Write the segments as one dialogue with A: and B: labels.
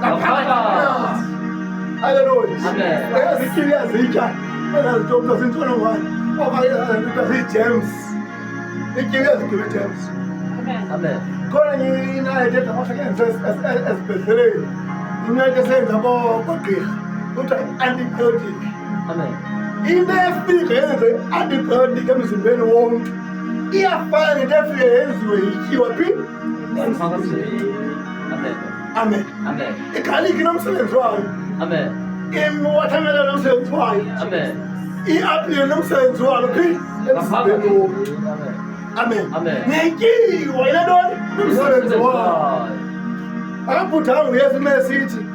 A: ngaphakathi. Hallelujah.
B: Amen.
A: Uyazithiya yazitya ezazitomta zintsholongwane okanye zii-germs. Ikiwi yazigqiba ii-germs.
B: Amen.
A: Khona enye inayithi edla ngosetyenziswa esibhedleleni, inayithi eseyenza koogqirha kuthiwa yi-antibiotic.
B: Amen.
A: Into efika yenze i-antibiotic emzimbeni womntu iyafana nento efika yenziwe yityiwa phi.
B: Amen.
A: Amen.
B: Amen.
A: Igaliki nomsebenzi wayo,
B: Amen.
A: iwatermelon nomsebenzi wayo,
B: Amen.
A: i-apile nomsebenzi walo phi emzimbeni womntu. Amen.
B: Amen.
A: Netyiwa ile ntoni nomsebenzi wayo. Akabhudanga uyesu umesithi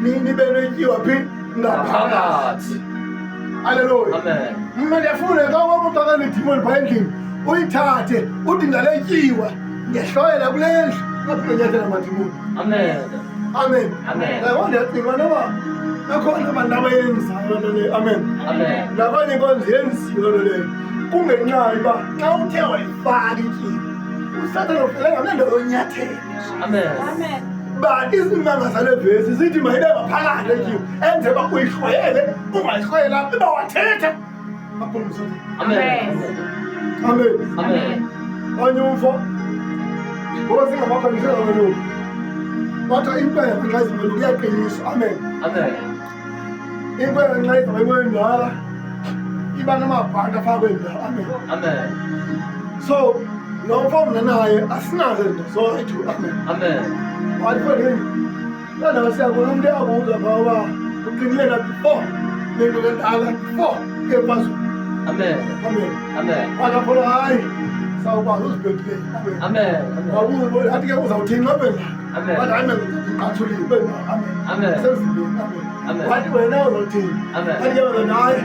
A: nibe netyiwa phi ngaphakathi. Haleluya.
B: Amen.
A: Mna ndiyafuna xa kwakuxaka nedimoni phaa endlini uyithathe uthi ngale tyiwa ndiyahloyela kule ndlu apho nyathela amadimoni.
B: Amen.
A: Amen.
B: Amen.
A: Yabo ndiyacinga noba bakhona abantu abayenzayo loo nto leyo. Amen.
B: Amen.
A: Nabanye inkonzo yenziwe loo nto leyo kungenxa yoba xa uthe wayifaka ityiwa usathana ufele ngamnento yonyathela.
B: Amen.
A: But izimanga zale vesi zithi mayibe ngaphakathi etyiwa enze uba uyihloyele ungayihloyelanga uba wathetha aphulusa.
B: Amen.
A: Amen.
B: Amen.
A: Onye umfo ngoba singamakhonisela kaloku kwathiwa impembe xa izimele kuyaqiniswa. Amen.
B: Amen.
A: Impembe xa izimele kwendala iba namabhanti afakwe ndawo. Amen.
B: Amen.
A: So lo mfo mna naye asinazo zinto zoyithi. Amen.
B: Amen.
A: Walifondeni lana siyabona umuntu yabuza phaa uba uqinile na before lento lendala before emfazweni.
B: Amen.
A: Amen.
B: Amen.
A: Walaphola hayi sawukwazi uzibhekile. Amen.
B: Amen.
A: Wabuza athi ke uzawuthini apha endlala.
B: Amen.
A: Wathi hayi mengathulile ube nayo. Amen.
B: Amen.
A: Semzimbeni. Amen.
B: Amen.
A: Wathi wena uzothini.
B: Amen.
A: Wathi ke wena hayi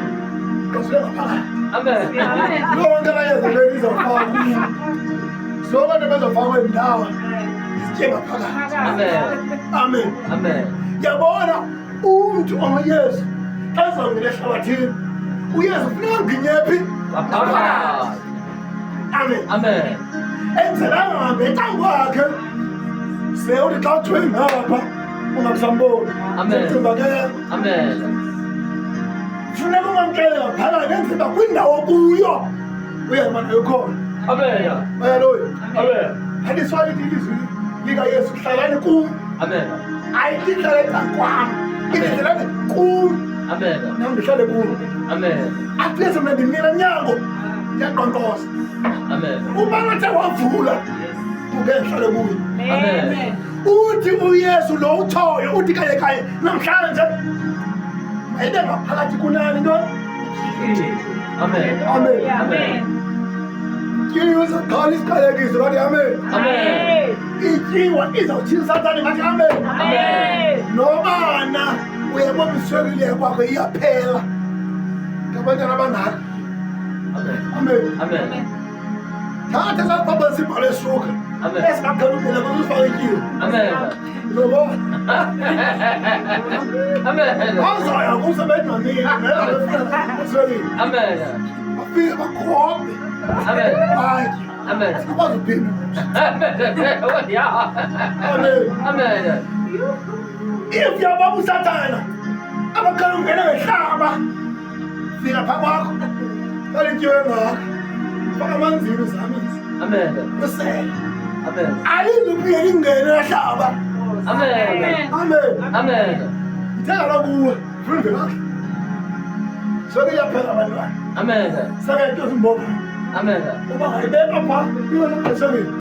A: kasule ngaphakathi.
B: Amen.
A: Loo nto ayenza leyo izawufaka kuyo. So abantu bezofakwa indawo sitye ngaphakathi.
B: Amen.
A: Amen.
B: Amen.
A: Yabona umntu onguyesu xa ezawungena ehlabathini uyesu funeka anginyephi
B: Ngaphakathi.
A: Amen.
B: Amen.
A: Enzelanga hambe ecango wakhe se uthi xa kuthiwe ngapha ungamsamboni.
B: Amen.
A: Ucinga ke
B: Amen.
A: funeka ungamkele ngaphakathi enze uba kwindawo kuyo uyazimana yokhona.
B: Amen.
A: Haleluya.
B: Amen.
A: Andiswalithi ilizwi likayesu hlalani kum,
B: Amen.
A: ayithi hlala ecankwam, ilizwi kum
B: Amen.
A: nam ndihlale kum.
B: Amen.
A: Akuyesu mna ndimnina mnyango ndiyaqonqosa.
B: Amen.
A: Uba nathe wavula uke ndihlale kuyo.
B: Amen.
A: Uthi uyesu lo utshoyo uthi kanye namhlanje mayibe ngaphakathi kunani ntoni.
B: Amen.
A: Amen.
B: Amen.
A: Ityiwa izaqala isiqalekiso bathi amen.
B: Amen.
A: Ityiwa izawuthini satani bathi amen.
B: Amen.
A: Nobana uyabona iswekile kwakho iyaphela ngabantwana abangaka.
B: Amen.
A: Amen.
B: Amen.
A: Thatha esapapa sibhalo esuka
B: Amen.
A: esingaqhelukela kuzifaka ityiwa.
B: Amen.
A: Uyabona?
B: Amen.
A: Bazaya kumsebenzi mamini uswekile
B: Amen.
A: bafike bakhombe
B: Amen.
A: batye
B: Amen.
A: akwazi uphinda.
B: Amen. Yeah.
A: Amen.
B: Amen.
A: If yababa usathana abaqala ukungena ngehlaba fika phaa kwakho kalityiwe ngakho faka amanzini uzamise
B: Amen.
A: usele
B: Amen.
A: alizuphike lingene ehlaba.
B: Amen.
A: Amen.
B: Amen.
A: Ithenga lokuwe funde kakhe soke iyaphela abantwana
B: Amen.
A: sekento zimbopha
B: Amen.
A: uba ngayibeka phaa iyona esebeni.